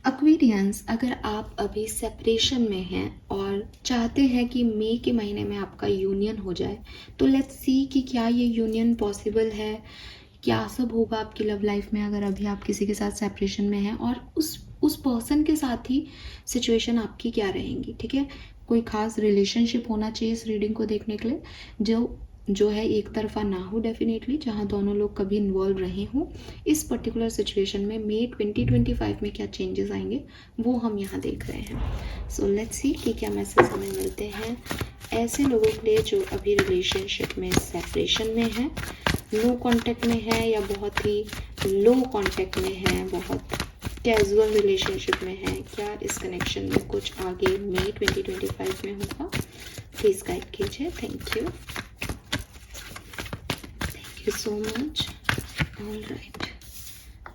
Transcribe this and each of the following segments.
Aquarians, अगर आप अभी सेपरेशन में हैं और चाहते हैं कि मई के महीने में आपका यूनियन हो जाए, तो लेट्स सी कि क्या ये यूनियन पॉसिबल है, क्या सब होगा आपकी लव लाइफ में अगर अभी आप किसी के साथ सेपरेशन में हैं, और उस पर्सन के साथ ही सिचुएशन आपकी क्या रहेंगी। ठीक है, कोई खास रिलेशनशिप होना चाहिए इस रीडिंग को देखने के लिए, जो है एक तरफा ना हो डेफिनेटली, जहाँ दोनों लोग कभी इन्वॉल्व रहे हों। इस पर्टिकुलर सिचुएशन में मई 2025 में क्या चेंजेस आएंगे वो हम यहाँ देख रहे हैं। सो लेट्स सी कि क्या मैसेज हमें मिलते हैं ऐसे लोगों के लिए जो अभी रिलेशनशिप में सेपरेशन में है, नो कांटेक्ट में है, या बहुत ही लो कांटेक्ट में है, बहुत कैजुअल रिलेशनशिप में है। क्या इस कनेक्शन में कुछ आगे मई 2025 में होगा, प्लीज़ गाइड कीजिए। Thank you, thank you so much. All right,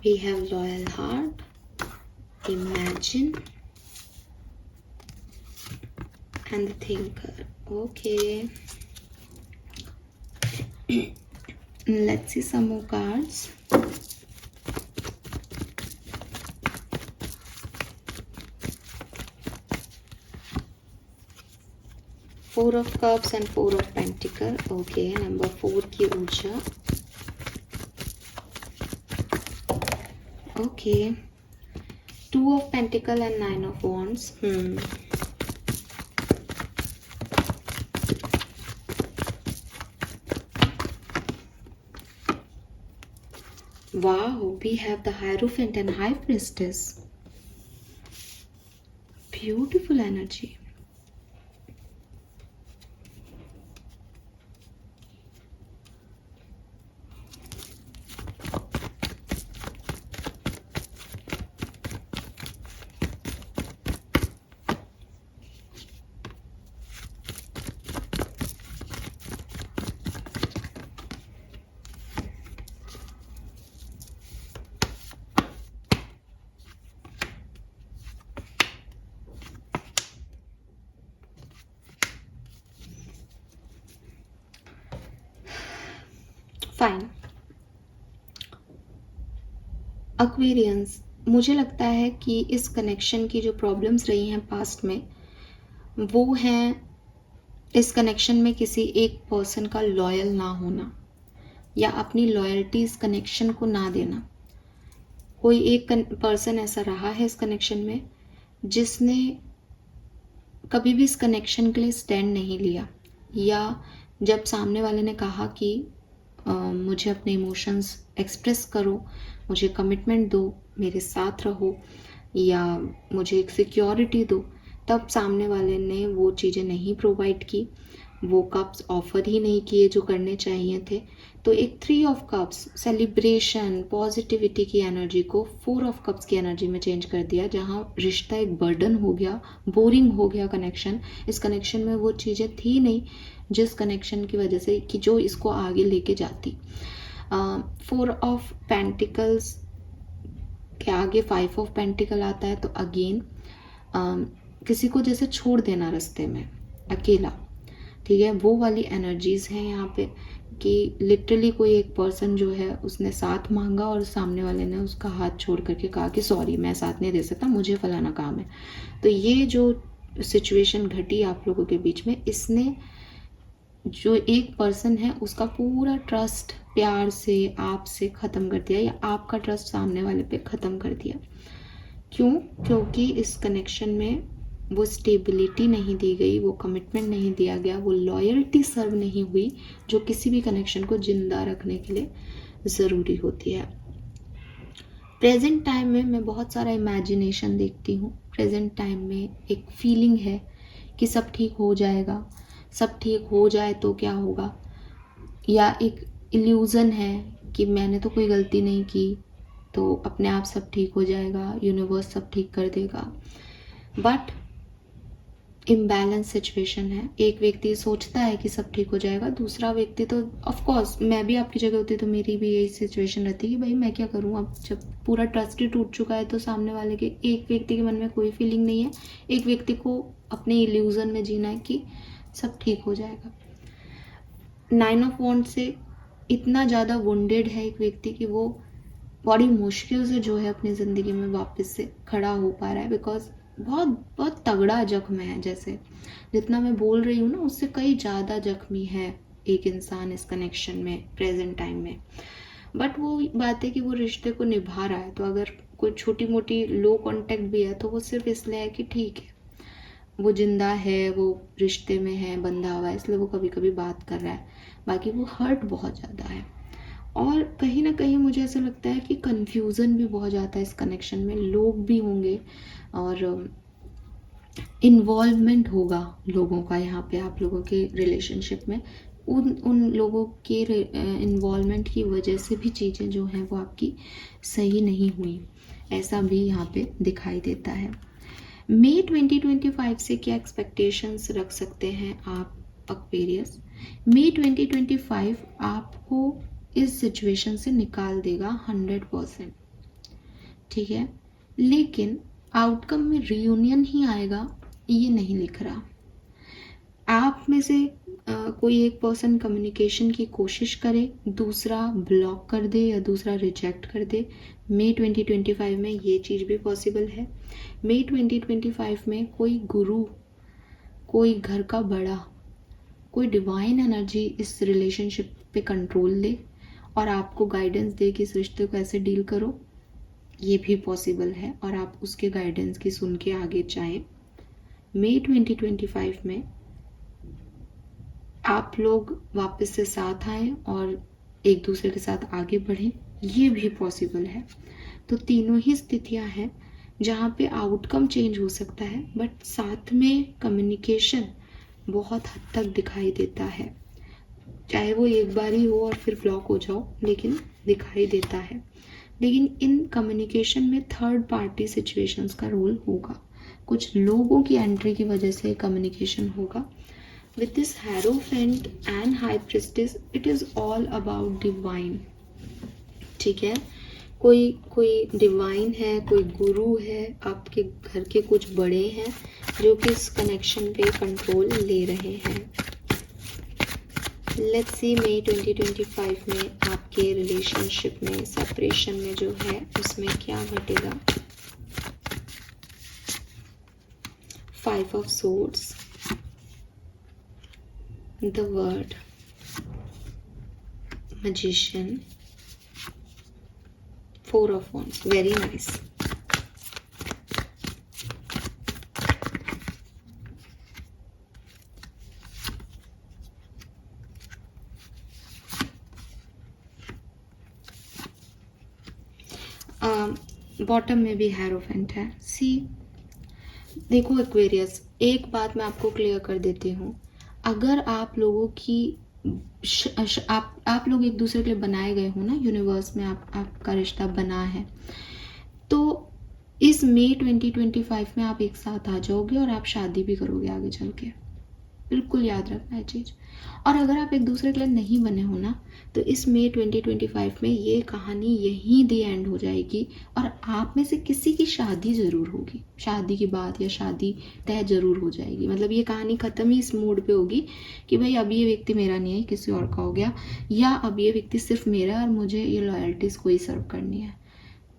we have loyal heart, imagine, and the thinker. Okay. Let's see some more cards. Four of Cups and Four of Pentacles. Okay, number 4 की ऊर्जा. Okay, Two of Pentacles and Nine of Wands. Wow, we have the Hierophant and High Priestess. Beautiful energy. Fine. Aquarians, मुझे लगता है कि इस connection की जो problems रही हैं पास्ट में, वो हैं इस कनेक्शन में किसी एक पर्सन का लॉयल ना होना, या अपनी लॉयल्टी इस कनेक्शन को ना देना। कोई एक पर्सन ऐसा रहा है इस कनेक्शन में जिसने कभी भी इस कनेक्शन के लिए स्टैंड नहीं लिया, या जब सामने वाले ने कहा कि मुझे अपने इमोशंस एक्सप्रेस करो, मुझे कमिटमेंट दो, मेरे साथ रहो, या मुझे एक सिक्योरिटी दो, तब सामने वाले ने वो चीज़ें नहीं प्रोवाइड की, वो कप्स ऑफर ही नहीं किए जो करने चाहिए थे। तो एक 3 ऑफ कप्स सेलिब्रेशन, पॉजिटिविटी की एनर्जी को 4 ऑफ कप्स की एनर्जी में चेंज कर दिया, जहाँ रिश्ता एक बर्डन हो गया, बोरिंग हो गया कनेक्शन। इस कनेक्शन में वो चीज़ें थी नहीं जिस कनेक्शन की वजह से कि जो इसको आगे लेके जाती। 4 ऑफ पेंटिकल्स के आगे 5 ऑफ पेंटिकल आता है, तो अगेन किसी को जैसे छोड़ देना रास्ते में अकेला, ठीक है, वो वाली एनर्जीज हैं यहाँ पे, कि लिटरली कोई एक पर्सन जो है उसने साथ मांगा और सामने वाले ने उसका हाथ छोड़ करके कहा कि सॉरी मैं साथ नहीं दे सकता, मुझे फलाना काम है। तो ये जो सिचुएशन घटी आप लोगों के बीच में, इसने जो एक पर्सन है उसका पूरा ट्रस्ट प्यार से आपसे ख़त्म कर दिया, या आपका ट्रस्ट सामने वाले पे ख़त्म कर दिया। क्यों? क्योंकि इस कनेक्शन में वो स्टेबिलिटी नहीं दी गई, वो कमिटमेंट नहीं दिया गया, वो लॉयल्टी सर्व नहीं हुई जो किसी भी कनेक्शन को जिंदा रखने के लिए ज़रूरी होती है। प्रेजेंट टाइम में मैं बहुत सारा इमेजिनेशन देखती हूँ। प्रेजेंट टाइम में एक फीलिंग है कि सब ठीक हो जाएगा, सब ठीक हो जाए तो क्या होगा, या एक इल्यूज़न है कि मैंने तो कोई गलती नहीं की तो अपने आप सब ठीक हो जाएगा, यूनिवर्स सब ठीक कर देगा। बट इम्बैलेंस सिचुएशन है। एक व्यक्ति सोचता है कि सब ठीक हो जाएगा, दूसरा व्यक्ति तो ऑफ कोर्स मैं भी आपकी जगह होती तो मेरी भी यही सिचुएशन रहती कि भाई मैं क्या करूँ, अब जब पूरा ट्रस्ट ही टूट चुका है तो सामने वाले के एक व्यक्ति के मन में कोई फीलिंग नहीं है, एक व्यक्ति को अपने इल्यूजन में जीना है कि सब ठीक हो जाएगा। 9 ऑफ वॉन्ड से इतना ज़्यादा वुंडेड है एक व्यक्ति कि वो बड़ी मुश्किल से जो है अपनी ज़िंदगी में वापस से खड़ा हो पा रहा है, बिकॉज बहुत बहुत तगड़ा जख्म है। जैसे जितना मैं बोल रही हूँ ना, उससे कई ज़्यादा जख्मी है एक इंसान इस कनेक्शन में प्रेजेंट टाइम में। बट वो बात है कि वो रिश्ते को निभा रहा है, तो अगर कोई छोटी मोटी लो कांटेक्ट भी है तो वो सिर्फ इसलिए है कि ठीक है, वो जिंदा है, वो रिश्ते में है, बंधा हुआ है, इसलिए वो कभी कभी बात कर रहा है। बाकी वो हर्ट बहुत ज़्यादा है। और कहीं ना कहीं मुझे ऐसा लगता है कि कन्फ्यूज़न भी बहुत ज़्यादा है इस कनेक्शन में। लोग भी होंगे और इन्वॉल्वमेंट होगा लोगों का यहाँ पे आप लोगों के रिलेशनशिप में। उन उन लोगों के इन्वॉल्वमेंट की वजह से भी चीज़ें जो हैं वो आपकी सही नहीं हुई, ऐसा भी यहाँ पे दिखाई देता है। मई 2025 से क्या एक्सपेक्टेशंस रख सकते हैं आप एक्वेरियस? मई 2025 आपको इस सिचुएशन से निकाल देगा 100%, ठीक है। लेकिन आउटकम में रियूनियन ही आएगा ये नहीं लिख रहा। आप में से कोई एक पर्सन कम्युनिकेशन की कोशिश करे, दूसरा ब्लॉक कर दे या दूसरा रिजेक्ट कर दे। मई 2025 में ये चीज़ भी पॉसिबल है। मई 2025 में कोई गुरु, कोई घर का बड़ा, कोई डिवाइन एनर्जी इस रिलेशनशिप पे कंट्रोल ले और आपको गाइडेंस दे कि इस रिश्ते को ऐसे डील करो, ये भी पॉसिबल है और आप उसके गाइडेंस की सुन के आगे जाएं। मई 2025 में आप लोग वापस से साथ आएं और एक दूसरे के साथ आगे बढ़ें, ये भी पॉसिबल है। तो तीनों ही स्थितियां हैं जहाँ पे आउटकम चेंज हो सकता है, बट साथ में कम्युनिकेशन बहुत हद तक दिखाई देता है। चाहे वो एक बार ही हो और फिर ब्लॉक हो जाओ, लेकिन दिखाई देता है। लेकिन इन कम्युनिकेशन में थर्ड पार्टी सिचुएशंस का रोल होगा, कुछ लोगों की एंट्री की वजह से कम्युनिकेशन होगा। With this Hierophant and High Priestess, it is all about divine, ठीक है। कोई कोई डिवाइन है, कोई गुरु है, आपके घर के कुछ बड़े हैं जो कि इस कनेक्शन पे कंट्रोल ले रहे हैं। लेट्स सी मई 2025 में आपके रिलेशनशिप में, सेपरेशन में जो है उसमें क्या घटेगा। 5 of Swords, the Word, Magician, 4 of Wands. Very nice. Bottom में भी हेरोफेंट है। सी देखो एक्वेरियस, एक बात मैं आपको क्लियर कर देती हूँ। अगर आप लोगों की आप लोग एक दूसरे के लिए बनाए गए हो ना, यूनिवर्स में आपका रिश्ता बना है, तो इस मई 2025 में आप एक साथ आ जाओगे और आप शादी भी करोगे आगे चल के। बिल्कुल याद रखना है चीज़। और अगर आप एक दूसरे के लिए नहीं बने हो ना, तो इस मई 2025 में ये कहानी यहीं दी एंड हो जाएगी और आप में से किसी की शादी ज़रूर होगी। शादी की बात या शादी तय ज़रूर हो जाएगी। मतलब ये कहानी ख़त्म ही इस मूड पे होगी कि भाई अब ये व्यक्ति मेरा नहीं है, किसी और का हो गया, या अब ये व्यक्ति सिर्फ मेरा है और मुझे ये लॉयल्टीज़ कोई सर्व करनी है।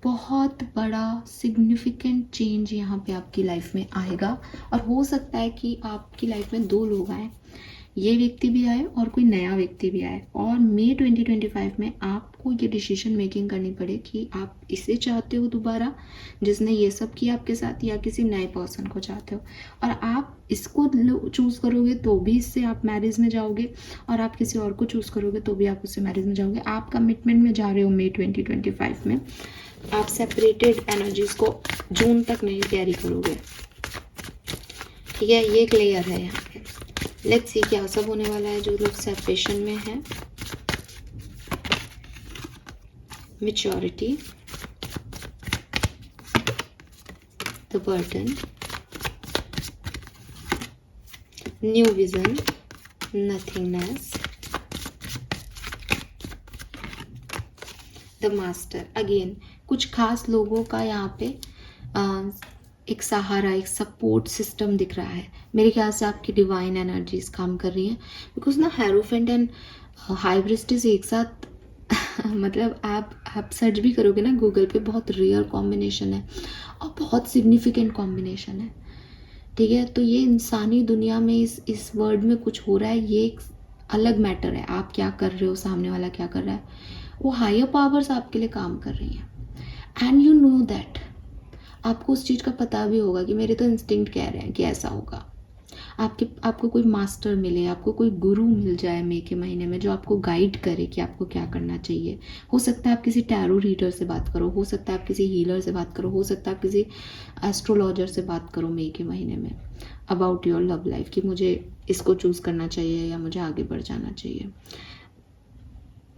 बहुत बड़ा सिग्निफिकेंट चेंज यहाँ पे आपकी लाइफ में आएगा और हो सकता है कि आपकी लाइफ में 2 लोग आए, ये व्यक्ति भी आए और कोई नया व्यक्ति भी आए। और मई 2025 में आपको ये डिसीजन मेकिंग करनी पड़े कि आप इसे चाहते हो दोबारा, जिसने ये सब किया आपके साथ, या किसी नए पर्सन को चाहते हो। और आप इसको चूज़ करोगे तो भी इससे आप मैरिज में जाओगे, और आप किसी और को चूज़ करोगे तो भी आप उससे मैरिज में जाओगे। आप कमिटमेंट में जा रहे हो मई 2025 में। आप सेपरेटेड एनर्जीज को जून तक नहीं कैरी करोगे, ठीक है। ये क्लियर है यहाँ पे। लेट्स सी क्या सब होने वाला है जो लोग सेपरेशन में हैं। Maturity, the burden, new vision, nothingness, the master. Again कुछ खास लोगों का यहाँ पे एक सहारा, एक सपोर्ट सिस्टम दिख रहा है। मेरे ख्याल से आपकी डिवाइन एनर्जीज काम कर रही हैं, बिकॉज ना हेरोफेंट एंड हाई प्रीस्टेस एक साथ मतलब आप सर्च भी करोगे ना गूगल पे, बहुत रेयर कॉम्बिनेशन है और बहुत सिग्निफिकेंट कॉम्बिनेशन है। ठीक है, तो ये इंसानी दुनिया में इस वर्ल्ड में कुछ हो रहा है, ये एक अलग मैटर है। आप क्या कर रहे हो, सामने वाला क्या कर रहा है, वो हायर पावर्स आपके लिए काम कर रही हैं। एंड यू नो दैट, आपको उस चीज़ का पता भी होगा कि मेरे तो इंस्टिंक्ट कह रहे हैं कि ऐसा होगा। आपको कोई मास्टर मिले, आपको कोई गुरु मिल जाए मई के महीने में, जो आपको गाइड करे कि आपको क्या करना चाहिए। हो सकता है आप किसी टैरो रीडर से बात करो, हो सकता है आप किसी हीलर से बात करो, हो सकता है आप किसी एस्ट्रोलॉजर से बात करो मई के महीने में अबाउट योर लव लाइफ, कि मुझे इसको चूज़ करना चाहिए या मुझे आगे बढ़ जाना चाहिए।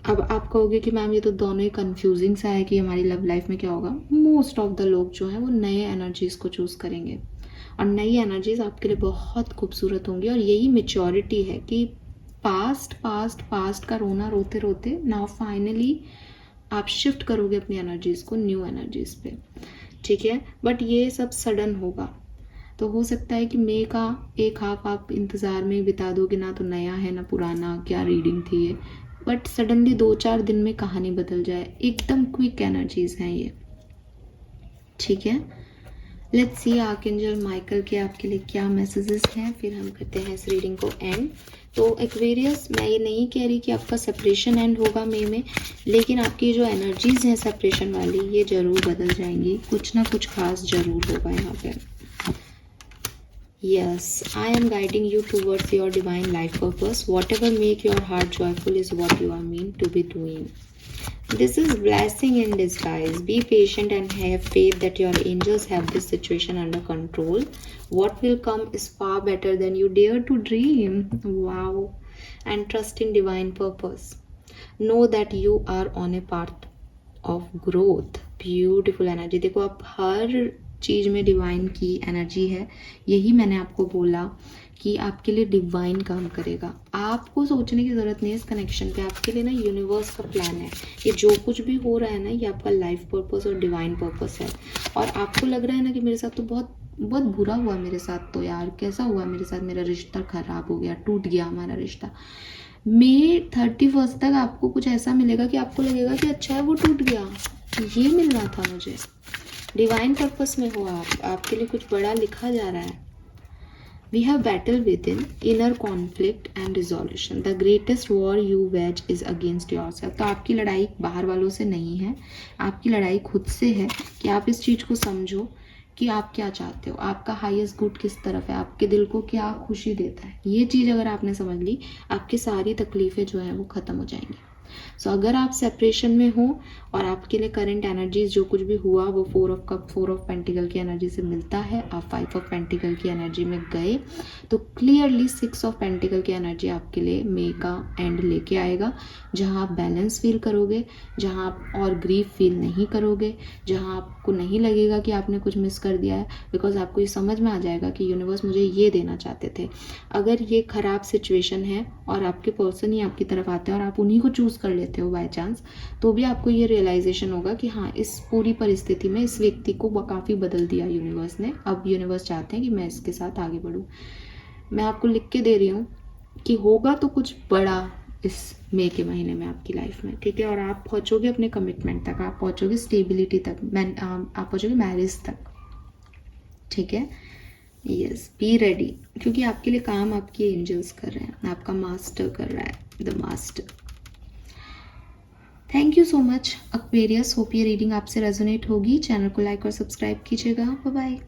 अब आप कहोगे कि मैम ये तो दोनों ही कंफ्यूजिंग सा है कि हमारी लव लाइफ में क्या होगा। मोस्ट ऑफ द लोग जो हैं वो नए एनर्जीज़ को चूज़ करेंगे और नई एनर्जीज़ आपके लिए बहुत खूबसूरत होंगी। और यही मेच्योरिटी है कि पास्ट पास्ट पास्ट का रोना रोते रोते नाउ फाइनली आप शिफ्ट करोगे अपनी एनर्जीज़ को न्यू एनर्जीज़ पे। ठीक है, बट ये सब सडन होगा, तो हो सकता है कि मई का एक हाफ आप इंतज़ार में बिता दोगे, ना तो नया है ना पुराना, क्या रीडिंग थी ये, बट सडनली 2-4 दिन में कहानी बदल जाए। एकदम क्विक एनर्जीज हैं ये। ठीक है, लेट्स सी आर्कएंजल माइकल के आपके लिए क्या मैसेजेस हैं, फिर हम करते हैं इस रीडिंग को एंड। तो एक्वेरियस, मैं ये नहीं कह रही कि आपका सेपरेशन एंड होगा मई में, लेकिन आपकी जो एनर्जीज हैं सेपरेशन वाली, ये ज़रूर बदल जाएंगी, कुछ ना कुछ खास ज़रूर होगा यहाँ पे। Yes, I am guiding you towards your divine life purpose. Whatever make your heart joyful is what you are meant to be doing. This is blessing in disguise. Be patient and have faith that your angels have this situation under control. What will come is far better than you dare to dream. Wow. And trust in divine purpose. Know that you are on a path of growth. Beautiful energy. देखो, आप हर चीज़ में divine की energy है। यही मैंने आपको बोला कि आपके लिए डिवाइन काम करेगा। आपको सोचने की ज़रूरत नहीं है इस कनेक्शन पे, आपके लिए ना यूनिवर्स का प्लान है। ये जो कुछ भी हो रहा है ना, ये आपका लाइफ पर्पस और डिवाइन पर्पस है। और आपको लग रहा है ना कि मेरे साथ तो बहुत बहुत बुरा हुआ, मेरे साथ तो यार कैसा हुआ मेरे साथ, मेरा रिश्ता ख़राब हो गया, टूट गया हमारा रिश्ता। मई 31 तक आपको कुछ ऐसा मिलेगा कि आपको लगेगा कि अच्छा है वो टूट गया, ये मिलना था मुझे। डिवाइन पर्पस में हो आप, आपके लिए कुछ बड़ा लिखा जा रहा है। We have battle with in inner conflict and resolution. The greatest war you wage is against yourself. तो आपकी लड़ाई बाहर वालों से नहीं है, आपकी लड़ाई खुद से है कि आप इस चीज़ को समझो कि आप क्या चाहते हो, आपका हाईएस्ट गुड किस तरफ है, आपके दिल को क्या खुशी देता है। ये चीज़ अगर आपने समझ ली, आपकी सारी तकलीफ़ें जो हैं वो ख़त्म हो जाएंगी। सो अगर आप सेपरेशन में हो और आपके लिए करंट एनर्जीज जो कुछ भी हुआ वो 4 ऑफ कप 4 ऑफ पेंटिकल की एनर्जी से मिलता है, आप 5 ऑफ पेंटिकल की एनर्जी में गए, तो क्लियरली 6 ऑफ पेंटिकल की एनर्जी आपके लिए मई का एंड लेके आएगा, जहां आप बैलेंस फील करोगे, जहां आप और ग्रीफ फील नहीं करोगे, जहां आपको नहीं लगेगा कि आपने कुछ मिस कर दिया है, बिकॉज आपको ये समझ में आ जाएगा कि यूनिवर्स मुझे ये देना चाहते थे। अगर ये ख़राब सिचुएशन है और आपके पर्सन ही आपकी तरफ आते हैं और आप उन्हीं को चूज़ कर लेते हो बाय चांस, तो भी आपको ये रियलाइजेशन होगा कि हाँ, इस पूरी परिस्थिति में इस व्यक्ति को काफ़ी बदल दिया यूनिवर्स ने। अब यूनिवर्स चाहते हैं कि मैं इसके साथ आगे बढ़ूँ। मैं आपको लिख के दे रही हूँ कि होगा तो कुछ बड़ा इस मई के महीने में आपकी लाइफ में। ठीक है, और आप पहुँचोगे अपने कमिटमेंट तक, आप पहुँचोगे स्टेबिलिटी तक, आप पहुँचोगे मैरिज तक। ठीक है, यस, बी रेडी, क्योंकि आपके लिए काम आपकी एंजल्स कर रहे हैं, आपका मास्टर कर रहा है, the master. Thank you so much Aquarius, hope ये रीडिंग आपसे रेजोनेट होगी। चैनल को लाइक और सब्सक्राइब कीजिएगा। Bye bye.